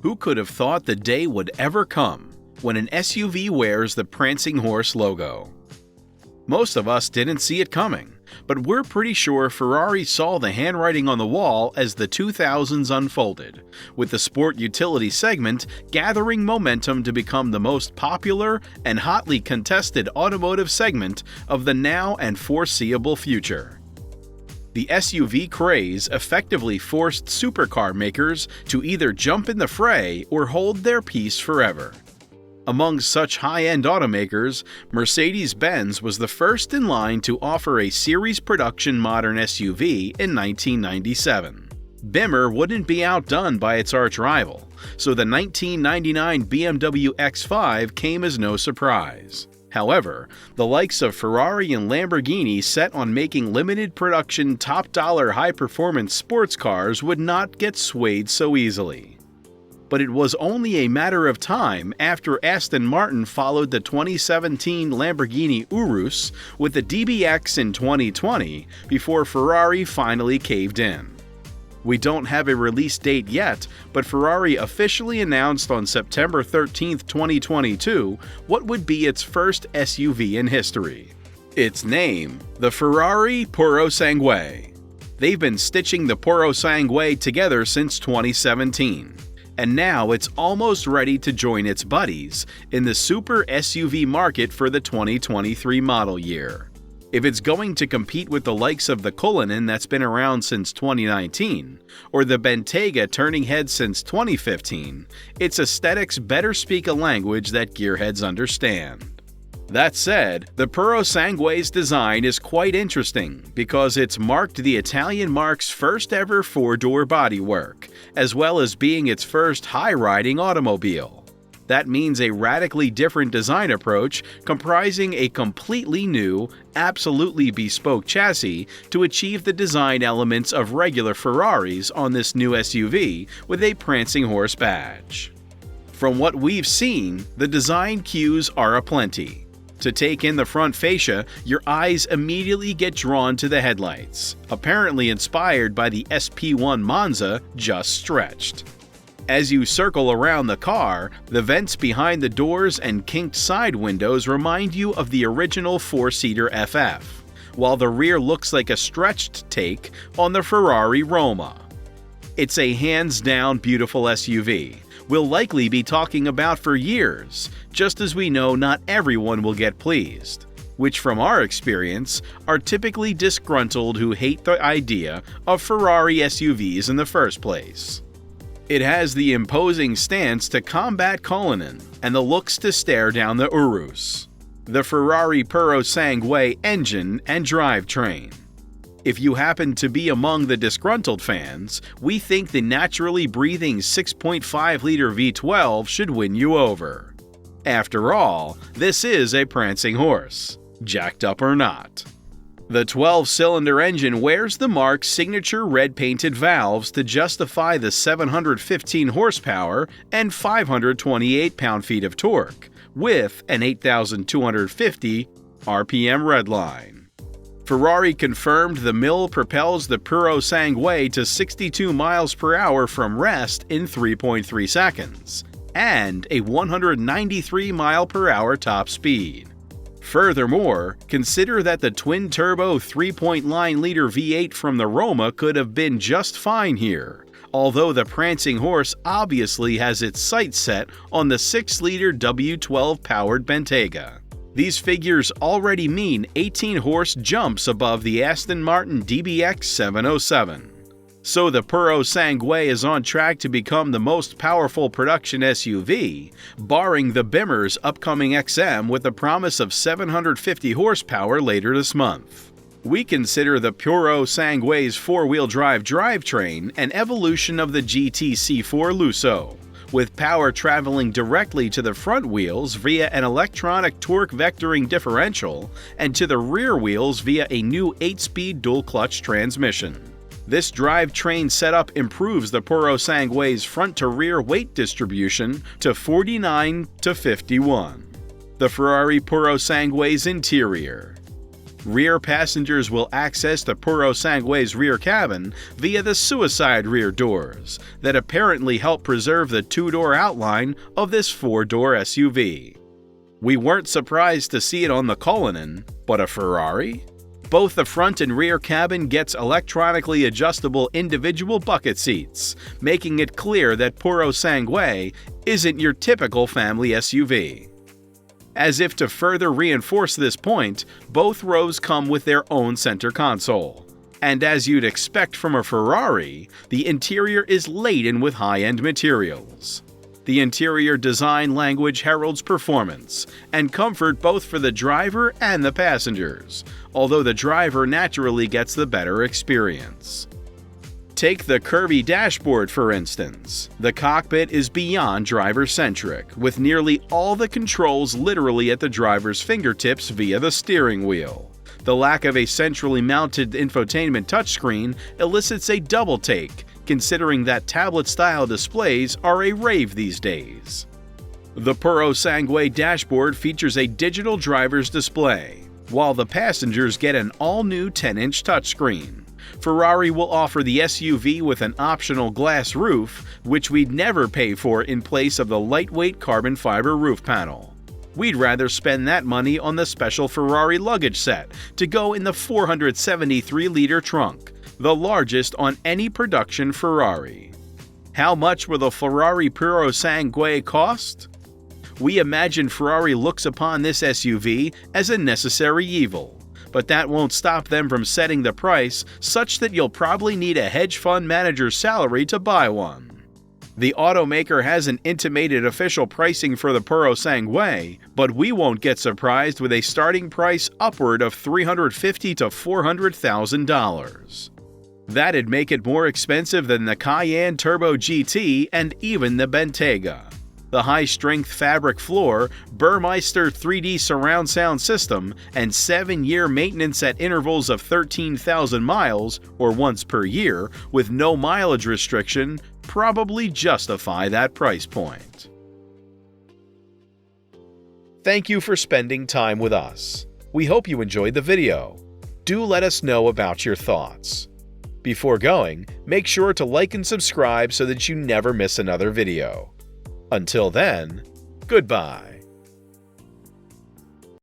Who could have thought the day would ever come when an SUV wears the Prancing Horse logo? Most of us didn't see it coming, but we're pretty sure Ferrari saw the handwriting on the wall as the 2000s unfolded, with the sport utility segment gathering momentum to become the most popular and hotly contested automotive segment of the now and foreseeable future. The SUV craze effectively forced supercar makers to either jump in the fray or hold their peace forever. Among such high-end automakers, Mercedes-Benz was the first in line to offer a series production modern SUV in 1997. Bimmer wouldn't be outdone by its arch-rival, so the 1999 BMW X5 came as no surprise. However, the likes of Ferrari and Lamborghini set on making limited production top-dollar high-performance sports cars would not get swayed so easily. But it was only a matter of time after Aston Martin followed the 2017 Lamborghini Urus with the DBX in 2020 before Ferrari finally caved in. We don't have a release date yet, but Ferrari officially announced on September 13, 2022, what would be its first SUV in history. Its name, the Ferrari Purosangue. They've been stitching the Purosangue together since 2017, and now it's almost ready to join its buddies in the super SUV market for the 2023 model year. If it's going to compete with the likes of the Cullinan that's been around since 2019, or the Bentayga turning heads since 2015, its aesthetics better speak a language that gearheads understand. That said, the Purosangue's design is quite interesting because it's marked the Italian marque's first ever four-door bodywork, as well as being its first high-riding automobile. That means a radically different design approach comprising a completely new, absolutely bespoke chassis to achieve the design elements of regular Ferraris on this new SUV with a Prancing Horse badge. From what we've seen, the design cues are aplenty. To take in the front fascia, your eyes immediately get drawn to the headlights, apparently inspired by the SP1 Monza just stretched. As you circle around the car, the vents behind the doors and kinked side windows remind you of the original four-seater FF, while the rear looks like a stretched take on the Ferrari Roma. It's a hands-down beautiful SUV we'll likely be talking about for years, just as we know not everyone will get pleased, which from our experience are typically disgruntled who hate the idea of Ferrari SUVs in the first place. It has the imposing stance to combat Cullinan and the looks to stare down the Urus, the Ferrari Purosangue engine and drivetrain. If you happen to be among the disgruntled fans, we think the naturally breathing 6.5-liter V12 should win you over. After all, this is a Prancing Horse, jacked up or not. The 12-cylinder engine wears the marque's signature red-painted valves to justify the 715 horsepower and 528 pound-feet of torque, with an 8,250 RPM redline. Ferrari confirmed the mill propels the Purosangue to 62 miles per hour from rest in 3.3 seconds, and a 193 mile per hour top speed. Furthermore, consider that the twin-turbo 3.9-liter V8 from the Roma could have been just fine here, although the Prancing Horse obviously has its sights set on the 6-liter W12-powered Bentayga. These figures already mean 18 horse jumps above the Aston Martin DBX 707. So the Purosangue is on track to become the most powerful production SUV, barring the Bimmer's upcoming XM with the promise of 750 horsepower later this month. We consider the Purosangue's four-wheel drive drivetrain an evolution of the GT-C4 Lusso, with power traveling directly to the front wheels via an electronic torque vectoring differential and to the rear wheels via a new 8-speed dual-clutch transmission. This drivetrain setup improves the Purosangue's front-to-rear weight distribution to 49 to 51. The Ferrari Purosangue's interior. Rear passengers will access the Purosangue's rear cabin via the suicide rear doors that apparently help preserve the two-door outline of this four-door SUV. We weren't surprised to see it on the Cullinan, but a Ferrari? Both the front and rear cabin gets electronically adjustable individual bucket seats, making it clear that Purosangue isn't your typical family SUV. As if to further reinforce this point, both rows come with their own center console. And as you'd expect from a Ferrari, the interior is laden with high-end materials. The interior design language heralds performance and comfort both for the driver and the passengers, although the driver naturally gets the better experience. Take the curvy dashboard for instance. The cockpit is beyond driver-centric, with nearly all the controls literally at the driver's fingertips via the steering wheel. The lack of a centrally mounted infotainment touchscreen elicits a double take, considering that tablet-style displays are a rave these days. The Purosangue dashboard features a digital driver's display, while the passengers get an all-new 10-inch touchscreen. Ferrari will offer the SUV with an optional glass roof, which we'd never pay for in place of the lightweight carbon fiber roof panel. We'd rather spend that money on the special Ferrari luggage set to go in the 473-liter trunk, the largest on any production Ferrari. How much will the Ferrari Purosangue cost? We imagine Ferrari looks upon this SUV as a necessary evil, but that won't stop them from setting the price such that you'll probably need a hedge fund manager's salary to buy one. The automaker hasn't intimated official pricing for the Purosangue, but we won't get surprised with a starting price upward of $350,000 to $400,000. That'd make it more expensive than the Cayenne Turbo GT and even the Bentayga. The high-strength fabric floor, Burmeister 3D surround sound system, and 7-year maintenance at intervals of 13,000 miles, or once per year, with no mileage restriction, probably justify that price point. Thank you for spending time with us. We hope you enjoyed the video. Do let us know about your thoughts. Before going, make sure to like and subscribe so that you never miss another video. Until then, goodbye.